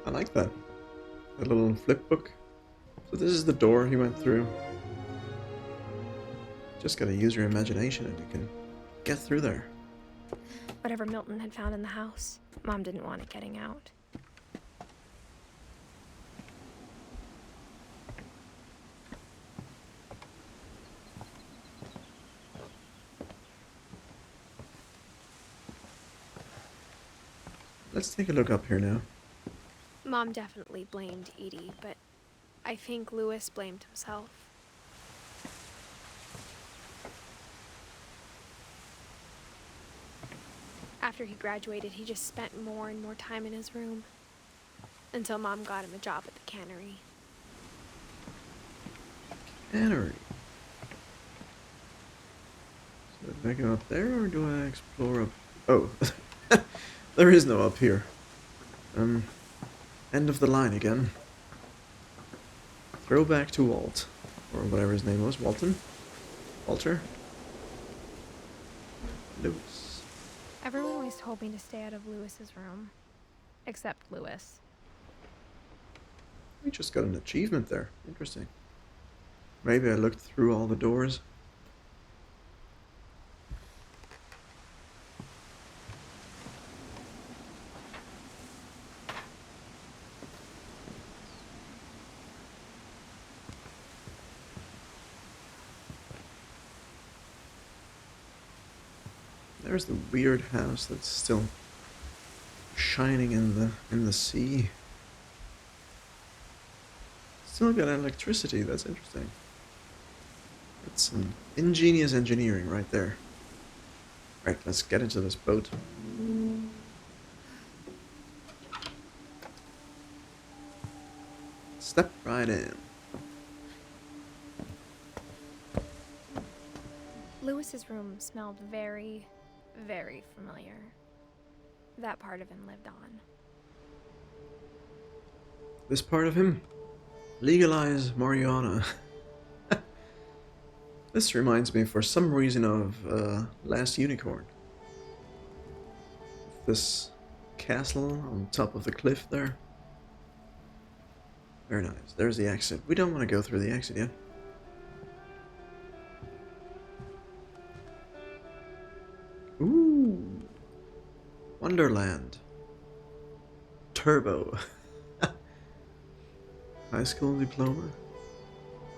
I like that. A little flip book. So this is the door he went through. Just gotta use your imagination and you can get through there. Whatever Milton had found in the house, Mom didn't want it getting out. Let's take a look up here now. Mom definitely blamed Edie, but I think Lewis blamed himself. After he graduated, he just spent more and more time in his room. Until Mom got him a job at the cannery. Cannery. So do I go up there or do I explore up? Oh, there is no up here. End of the line again. Throwback to Walt, or whatever his name was, Walton? Walter? Lewis. Everyone always told me to stay out of Lewis's room. Except Lewis. We just got an achievement there. Interesting. Maybe I looked through all the doors. There's the weird house that's still shining in the sea. Still got electricity, that's interesting. It's some ingenious engineering right there. Right, let's get into this boat. Step right in. Lewis's room smelled very, very familiar. That part of him lived on. This part of him? Legalize marijuana. This reminds me for some reason of Last Unicorn. This castle on top of the cliff there. Very nice. There's the exit. We don't want to go through the exit yet. Ooh. Wonderland. Turbo. High school diploma.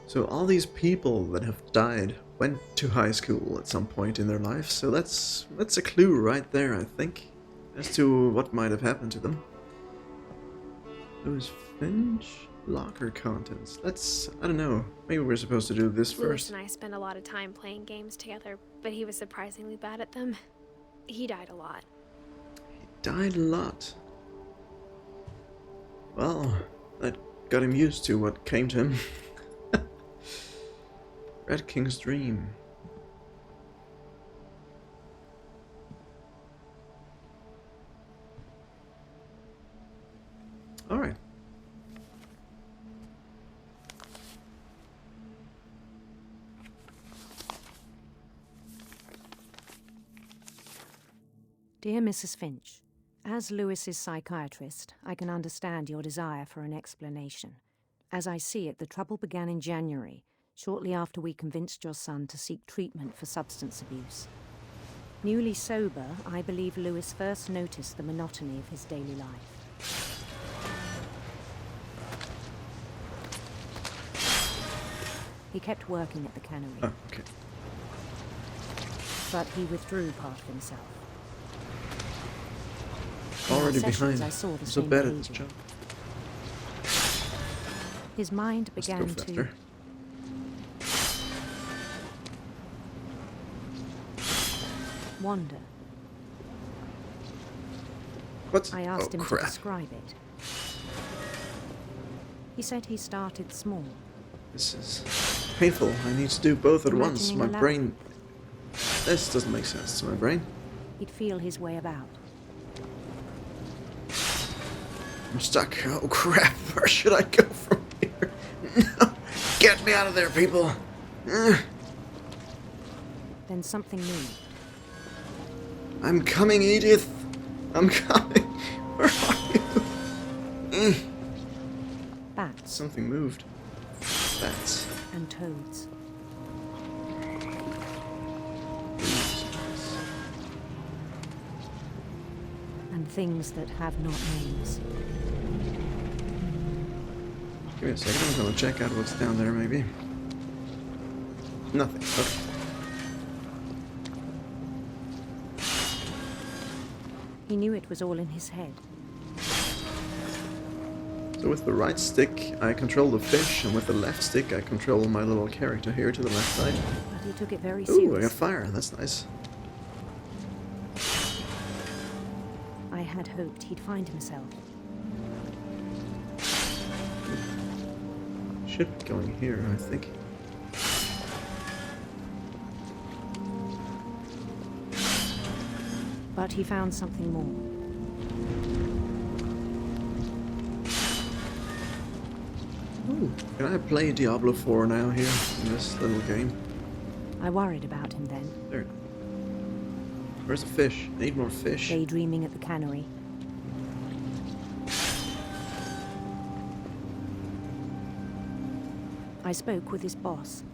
So all these people that have died went to high school at some point in their life, so that's a clue right there, I think, as to what might have happened to them. Lewis Finch? Locker contents. I don't know, maybe we're supposed to do this first. Lewis and I spent a lot of time playing games together, but he was surprisingly bad at them. He died a lot. He died a lot. Well, that got him used to what came to him. Red King's Dream. Alright. Dear Mrs. Finch, as Lewis's psychiatrist, I can understand your desire for an explanation. As I see it, the trouble began in January, shortly after we convinced your son to seek treatment for substance abuse. Newly sober, I believe Lewis first noticed the monotony of his daily life. He kept working at the cannery. Oh, okay. But he withdrew part of himself. Already In our sessions, behind. I saw the So same bad at this behavior. job. His mind Let's began go to faster. wander. What? I asked him crap. to describe it. He said he started small. This is painful. I need to do both at once. Imagining My a lab. brain... This doesn't make sense to my brain. He'd feel his way about. I'm stuck. Oh crap. Where should I go from here? No. Get me out of there, people. Then something moved. I'm coming, Edith. I'm coming. Where are you? something moved. Bats. And toads. And things that have not names. Give me a second, I'm gonna check out what's down there, maybe. Nothing. Okay. He knew it was all in his head. So with the right stick, I control the fish, and with the left stick, I control my little character here to the left side. But he took it very Ooh, seriously. I got fire. That's nice. I had hoped he'd find himself. Should be going here, I think. But he found something more. Ooh, can I play Diablo 4 now here in this little game? I worried about him then, There. Where's the fish? I need more fish. daydreaming at the cannery. I spoke with his boss.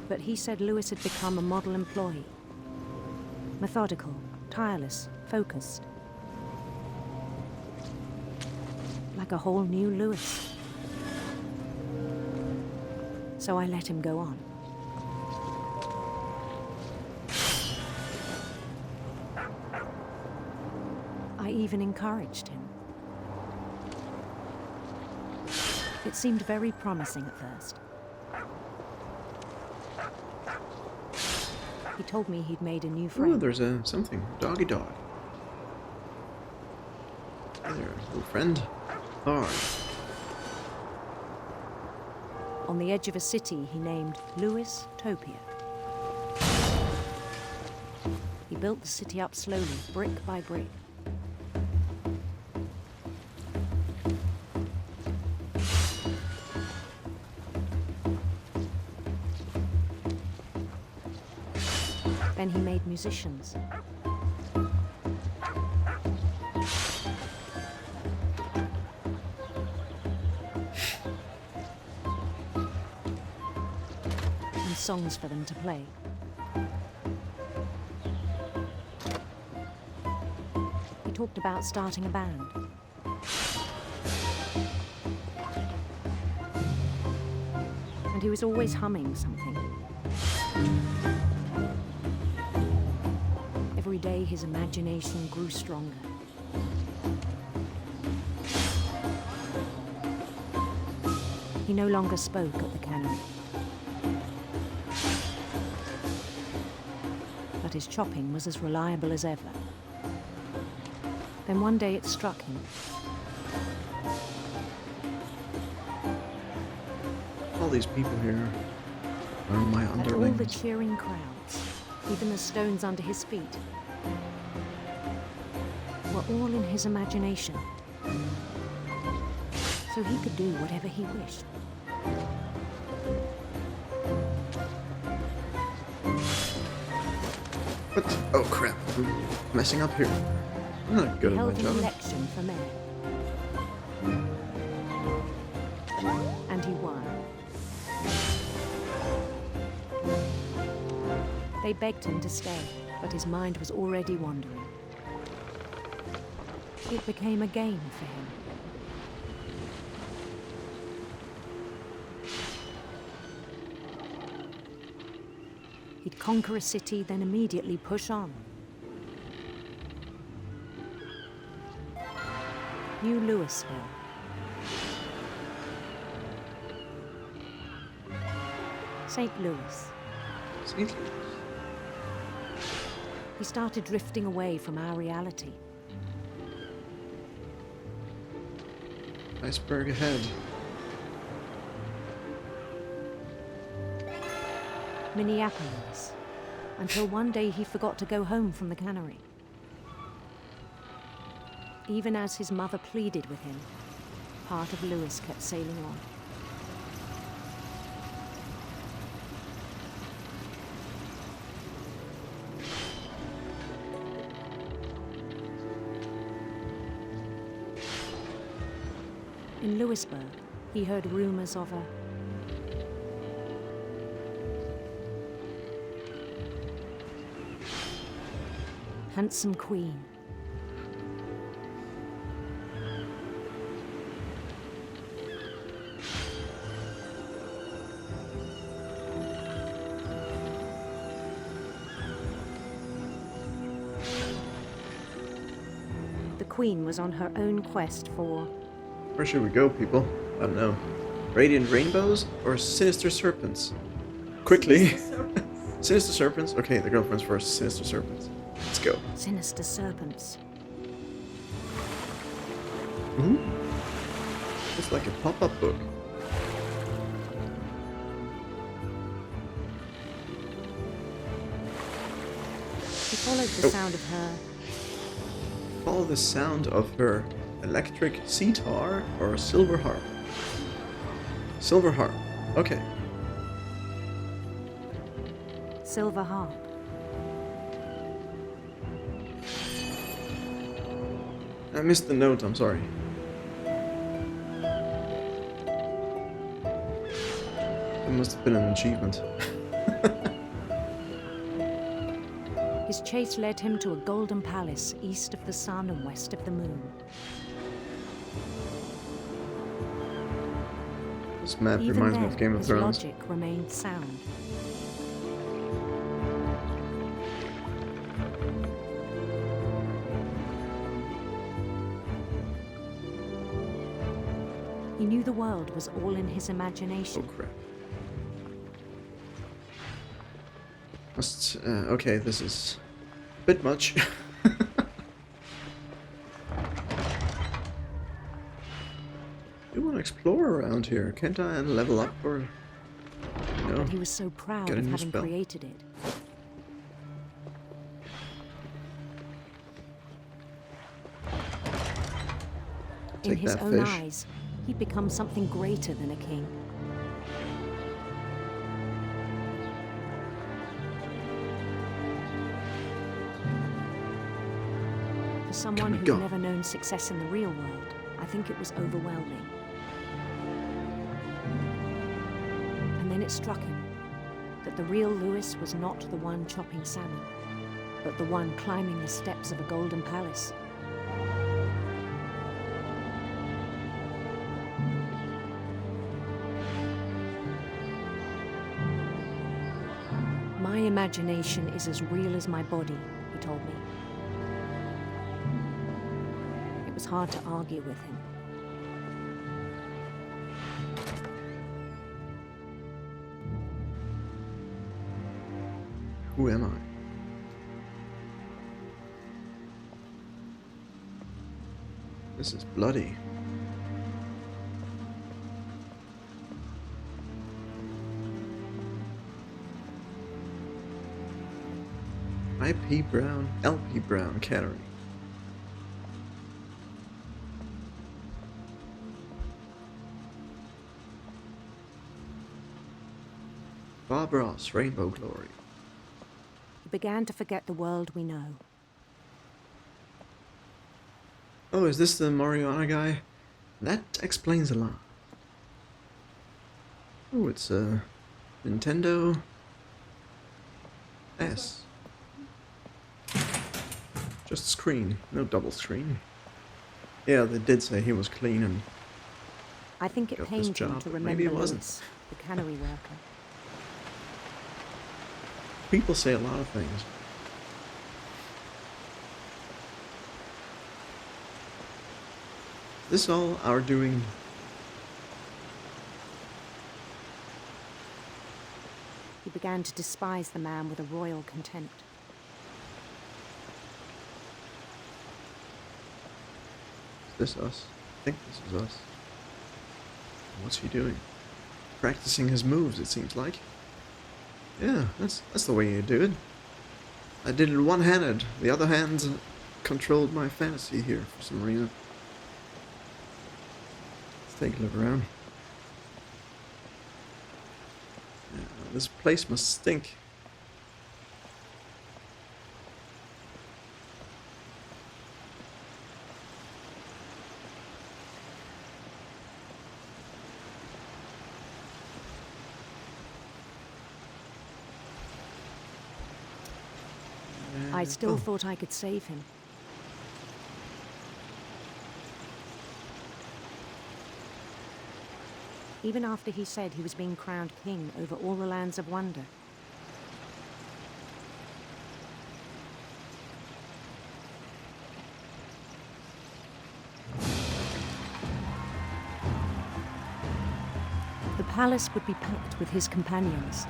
But he said Lewis had become a model employee. Methodical, tireless, focused. Like a whole new Lewis. So I let him go on. I even encouraged him. It seemed very promising at first. He told me he'd made a new friend. Ooh, there's a something. Doggy dog. Hey there, little friend. Hard. On the edge of a city he named Lewis Topia. He built the city up slowly, brick by brick. Then he made musicians. And songs for them to play. He talked about starting a band. And he was always humming something. Every day his imagination grew stronger. He no longer spoke at the cannery. But his chopping was as reliable as ever. Then one day it struck him. All these people here are my That all the underlings. cheering crowds, even the stones under his feet, were all in his imagination. So he could do whatever he wished. What? Oh crap. I'm messing up here. I'm not good He at my held an job. election for mayor. And he won. They begged him to stay, but his mind was already wandering. It became a game for him. He'd conquer a city, then immediately push on. New Louisville. St. Louis. St. Louis. He started drifting away from our reality. Iceberg ahead. Minneapolis. Until one day he forgot to go home from the cannery. Even as his mother pleaded with him, part of Lewis kept sailing on. In Louisburg, he heard rumors of a handsome queen. The queen was on her own quest for... Where should we go, people? I don't know. Radiant rainbows or sinister serpents? Quickly. Sinister serpents? Okay, the girlfriend's first. Sinister serpents. Let's go. Sinister serpents. Ooh. It's like a pop-up book. He followed the sound of her... Follow the sound of her electric sitar or silver harp. Silver harp. Okay. silver harp. I missed the note, I'm sorry. It must have been an achievement. His chase led him to a golden palace east of the sun and west of the moon. This map Even reminds me then, of Game of his Thrones. logic remained sound. He knew the world was all in his imagination. Oh crap. Okay, this is a bit much. I want to explore around here. Can't I level up or... No. But he was so proud Get a of new having spell. created it. In Take his that own fish. eyes, he'd become something greater than a king. For someone we who'd go? never known success in the real world, I think it was overwhelming. And then it struck him that the real Lewis was not the one chopping salmon, but the one climbing the steps of a golden palace. My imagination is as real as my body, he told me. It was hard to argue with him. Who am I? This is bloody. IP Brown, LP Brown Cannery. Bob Ross, Rainbow Glory. He began to forget the world we know. Oh, is this the Marijuana guy? That explains a lot. Oh, it's a Nintendo S. Just screen, no double screen. Yeah, they did say he was clean and I think it got this pained him job, to but remember maybe it wasn't. Lewis, the cannery worker. people say a lot of things. Is this all our doing? He began to despise the man with a royal contempt. Is this us? I think this is us. What's he doing? Practicing his moves, it seems like. Yeah, that's the way you do it. I did it one-handed. The other hand controlled my fantasy here for some reason. Let's take a look around. Yeah, this place must stink. I still thought I could save him. Even after he said he was being crowned king over all the lands of wonder. The palace would be packed with his companions.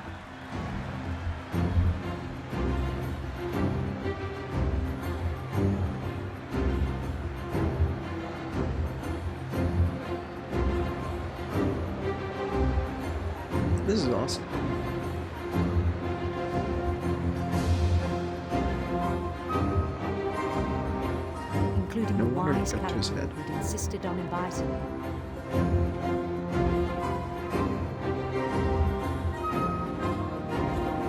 This is awesome. Including No the wonder it wise got to his Caliban head. who'd insisted on inviting me.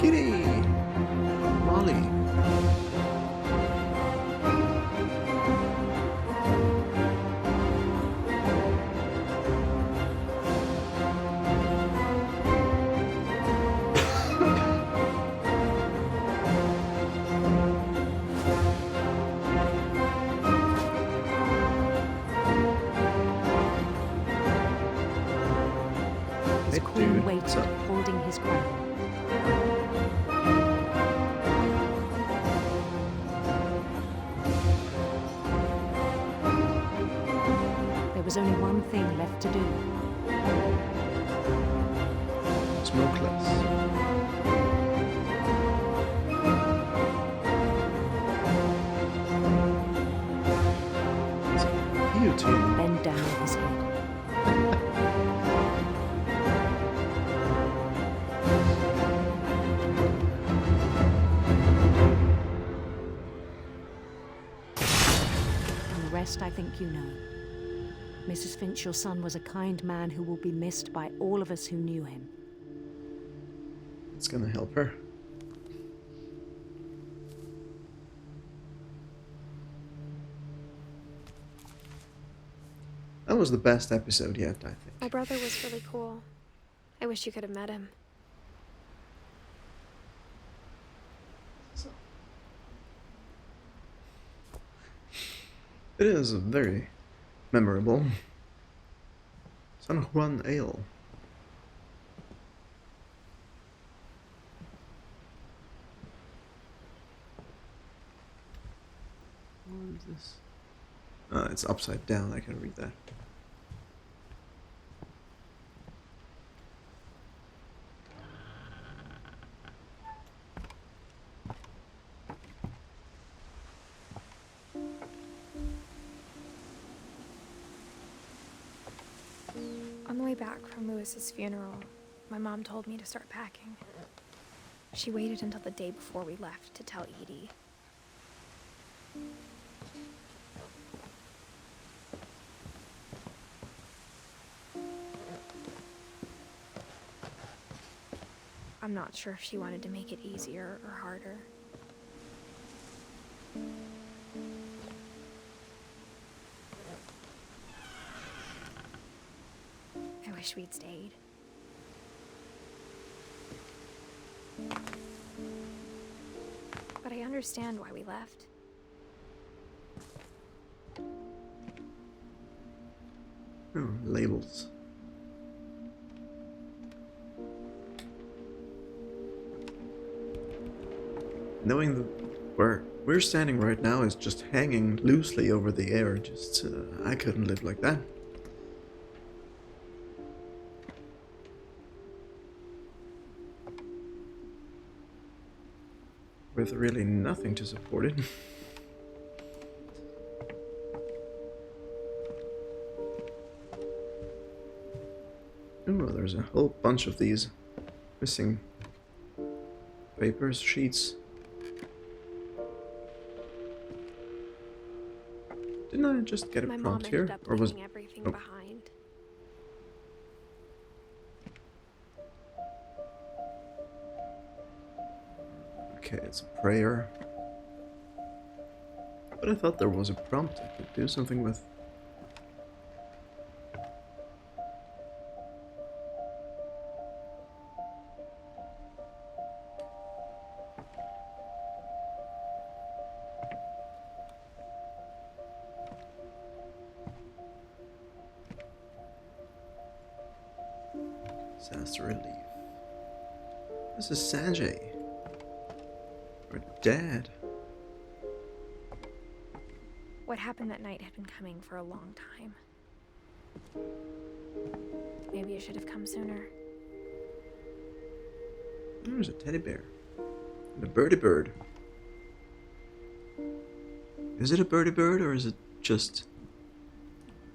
Kitty! Molly. His Hey, queen dude, waited, what's up? holding his crown. There was only one thing left to do. Smokeless. It's a guillotine. Bend down his head. And the rest I think you know. Mrs. Finch, your son was a kind man who will be missed by all of us who knew him. It's gonna help her. That was the best episode yet, I think. My brother was really cool. I wish you could have met him. It is very memorable. San Juan Ale. What is this? It's upside down, I can read that. On the way back from Lewis's funeral, my mom told me to start packing. She waited until the day before we left to tell Edie. I'm not sure if she wanted to make it easier or harder. I wish we'd stayed. But I understand why we left. Oh, labels. Knowing that where we're standing right now is just hanging loosely over the air, just I couldn't live like that. With really nothing to support it. Oh, there's a whole bunch of these missing papers, sheets. Didn't I just get a My mom prompt ended here? up Or was leaving everything oh. behind. Okay, it's a prayer. But I thought there was a prompt I could do something with. Disaster relief. This is Sanjay. Or Dad. What happened that night had been coming for a long time. Maybe it should have come sooner. There's a teddy bear. And a birdie bird. Is it a birdie bird or is it just...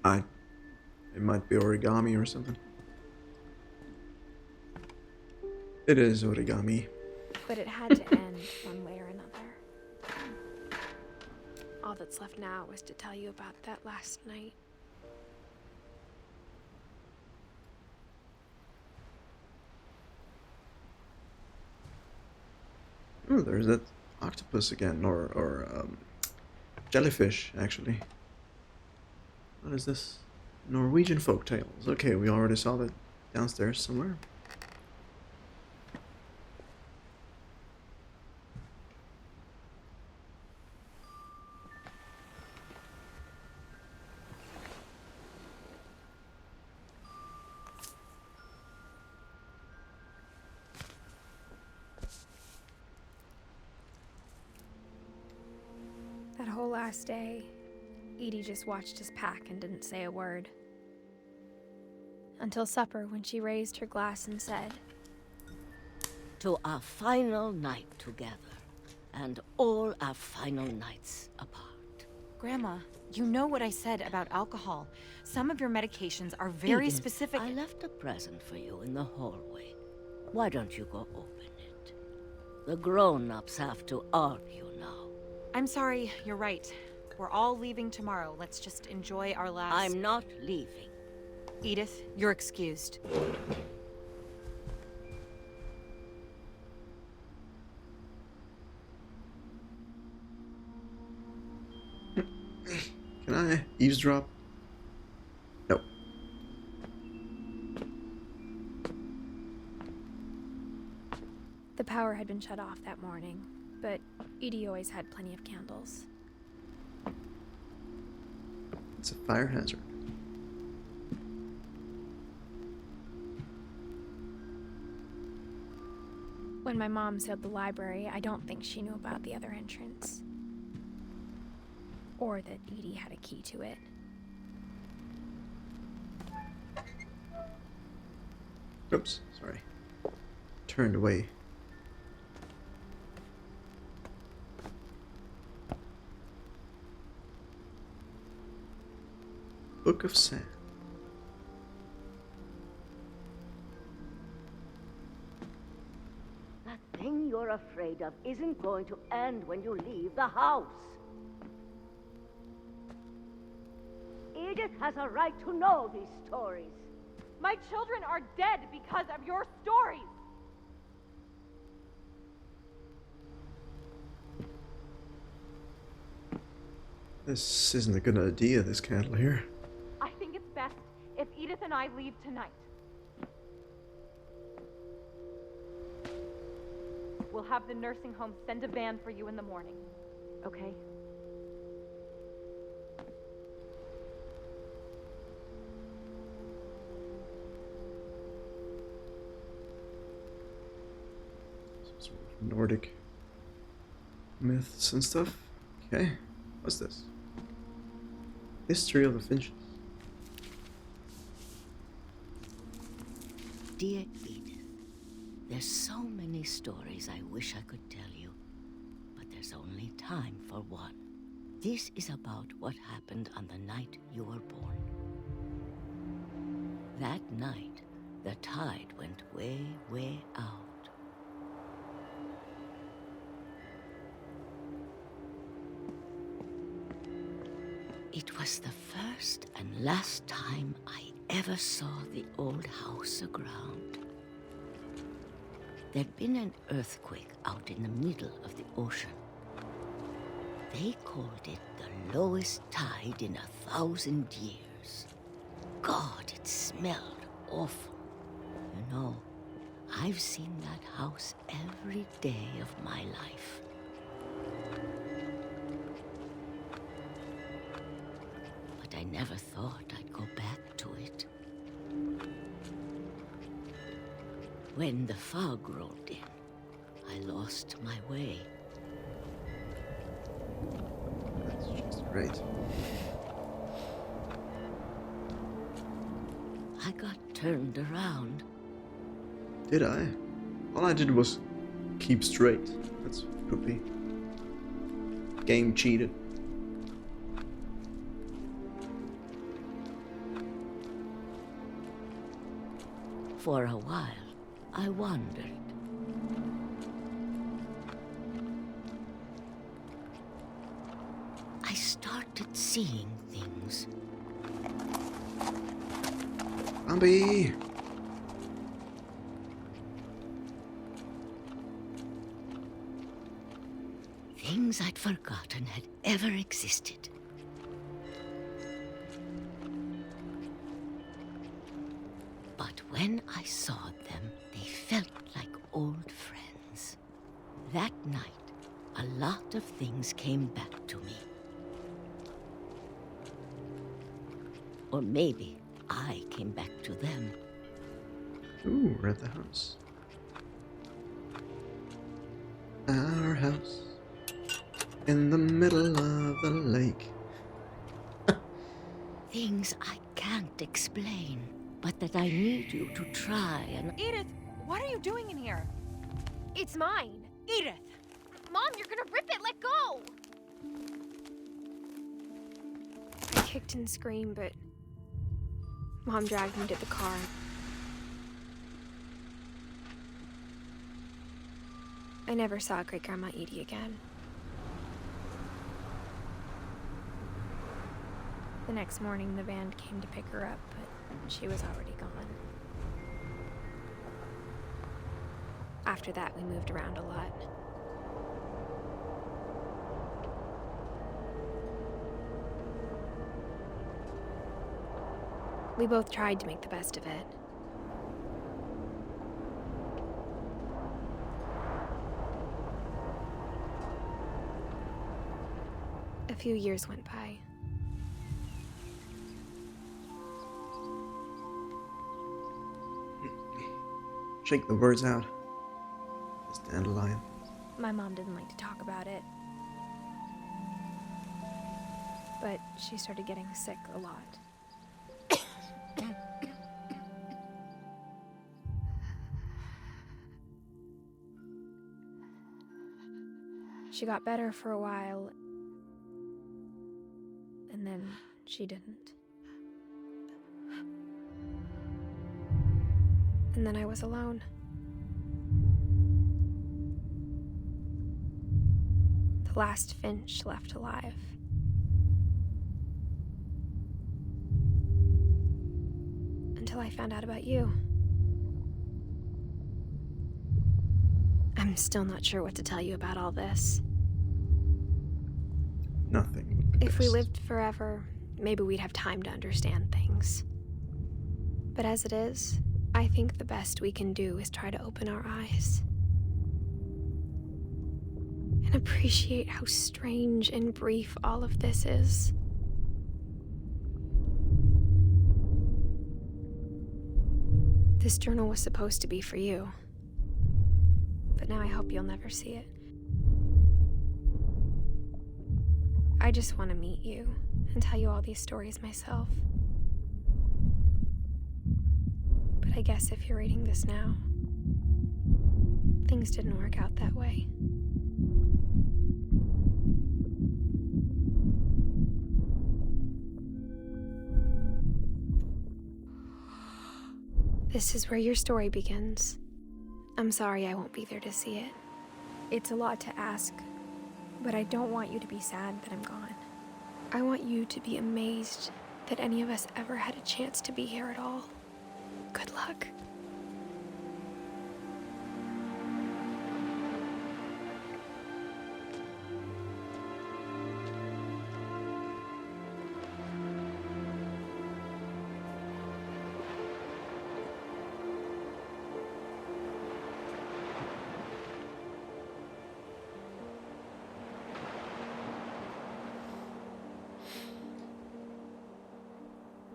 It might be origami or something. It is origami. But it had to end one way or another. All that's left now was to tell you about that last night. Oh, there's that octopus again, or jellyfish, actually. What is this? Norwegian folk tales. Okay, we already saw that downstairs somewhere. That whole last day, Edie just watched us pack and didn't say a word. Until supper, when she raised her glass and said, "To our final night together, and all our final nights apart." Grandma, you know what I said about alcohol. Some of your medications are very Edith, specific. I left a present for you in the hallway. Why don't you go open it? The grown-ups have to argue now. I'm sorry, you're right. We're all leaving tomorrow. Let's just enjoy our last... I'm not leaving. Edith, you're excused. Can I eavesdrop? No. the power had been shut off that morning, but Edie always had plenty of candles. It's a fire hazard. When my mom sealed the library, I don't think she knew about the other entrance. Or that Edie had a key to it. Oops, sorry. Turned away. Book of Sand. That thing you're afraid of isn't going to end when you leave the house. Edith has a right to know these stories. My children are dead because of your stories! This isn't a good idea, this candle here. I think it's best if Edith and I leave tonight. We'll have the nursing home send a van for you in the morning, okay? Some sort of Nordic myths and stuff. Okay, what's this? History of the Finches. Dear Edith, there's so many stories I wish I could tell you, but there's only time for one. This is about what happened on the night you were born. That night, the tide went way, way out. It was the first and last time I ever saw the old house aground. There'd been an earthquake out in the middle of the ocean. They called it the lowest tide in 1,000 years. God, it smelled awful. You know, I've seen that house every day of my life. I never thought I'd go back to it. when the fog rolled in, I lost my way. That's just great. I got turned around. Did I? All I did was keep straight. That's poopy. Game cheated. For a while, I wandered. I started seeing things. Bambi! Things I'd forgotten had ever existed. But when I saw them, they felt like old friends. That night, a lot of things came back to me. Or maybe I came back to them. Ooh, we're at the house. Our house. In the middle of the lake. Things I can't explain, but that I need you to try and... Edith, what are you doing in here? It's mine. Edith! Mom, you're gonna rip it. Let go. I kicked and screamed, but Mom dragged me to the car. I never saw Great-Grandma Edie again. The next morning, the band came to pick her up, but she was already gone. After that, we moved around a lot. We both tried to make the best of it. A few years went by. Shake the words out. This dandelion. My mom didn't like to talk about it. But she started getting sick a lot. She got better for a while, and then she didn't. And then I was alone. The last Finch left alive. Until I found out about you. I'm still not sure what to tell you about all this. Nothing would be If we best. lived forever, maybe we'd have time to understand things. But as it is, I think the best we can do is try to open our eyes. And appreciate how strange and brief all of this is. This journal was supposed to be for you. But now I hope you'll never see it. I just want to meet you and tell you all these stories myself. But I guess if you're reading this now, things didn't work out that way. This is where your story begins. I'm sorry I won't be there to see it. It's a lot to ask, but I don't want you to be sad that I'm gone. I want you to be amazed that any of us ever had a chance to be here at all. Good luck.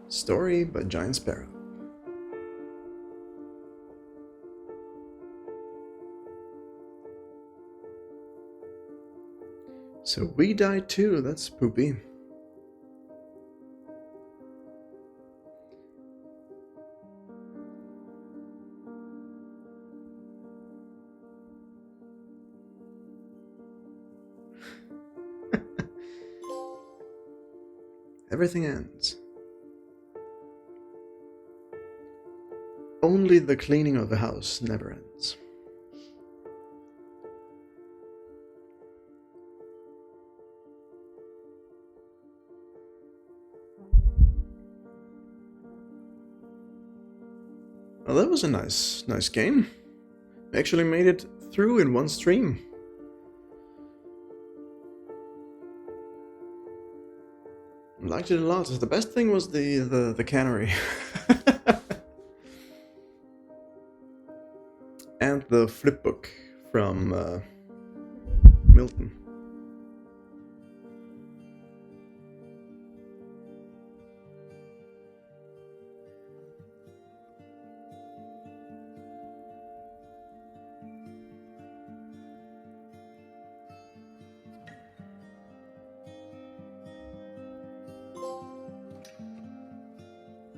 Story by Giant Sparrow. So we died too, that's poopy. Everything ends. Only the cleaning of the house never ends. Well, that was a nice game. I actually made it through in one stream. Liked it a lot. The best thing was the cannery. And the flipbook from Milton.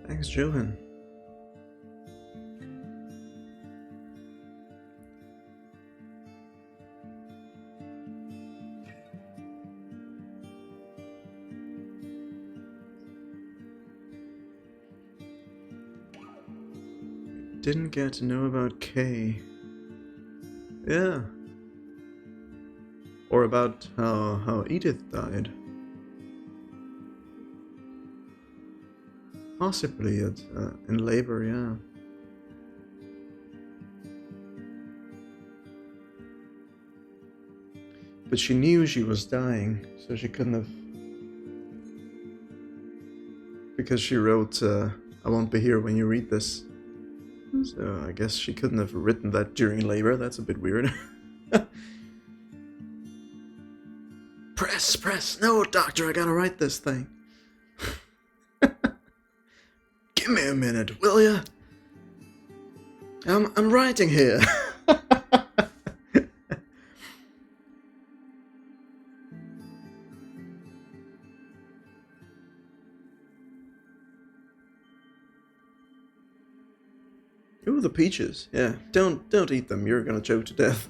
Thanks, Johan. Didn't get to know about Kay. Yeah. Or about how Edith died. Possibly in labor, yeah. But she knew she was dying, so she couldn't have... Because she wrote, I won't be here when you read this. So I guess she couldn't have written that during labor, that's a bit weird. Press! No, doctor, I gotta write this thing. Give me a minute, will ya? I'm writing here. Ooh, the peaches. Yeah, don't eat them. You're gonna choke to death.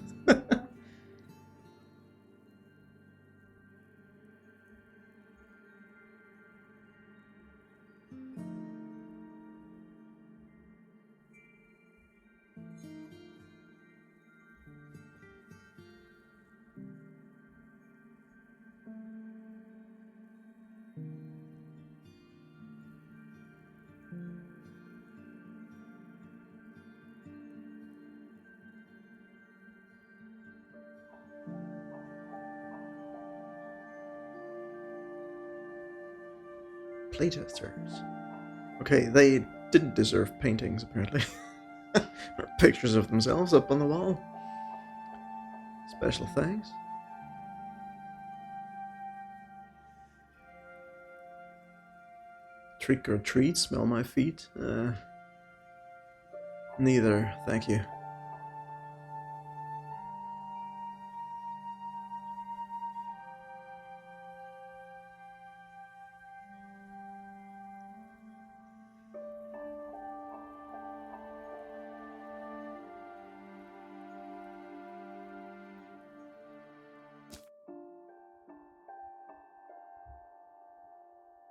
Playtesters. Okay, they didn't deserve paintings, apparently. Or pictures of themselves up on the wall. Special thanks. Trick or treat, smell my feet? Neither, thank you.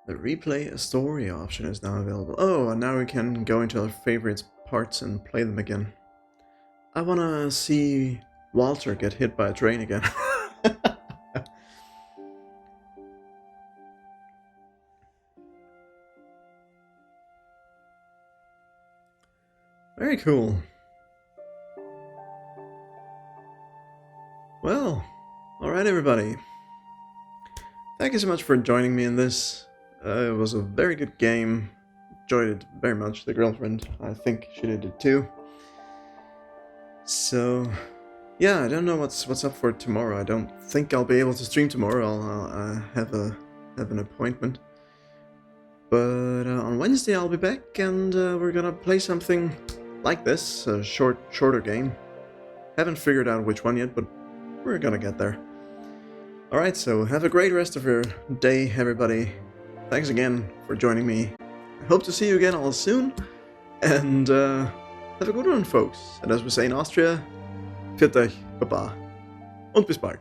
The replay a story option is now available. Oh, and now we can go into our favorite parts and play them again. I wanna see Walter get hit by a train again. Very cool. Well, alright everybody. Thank you so much for joining me in this. It was a very good game. Enjoyed it very much. The girlfriend, I think she did it too. So, yeah, I don't know what's up for tomorrow. I don't think I'll be able to stream tomorrow. I'll have an appointment. But on Wednesday I'll be back, and we're gonna play something like this, a shorter game. Haven't figured out which one yet, but we're gonna get there. Alright, so have a great rest of your day, everybody. Thanks again for joining me. I hope to see you again all soon. And have a good one, folks. And as we say in Austria, Pfiat euch, Baba. Und bis bald.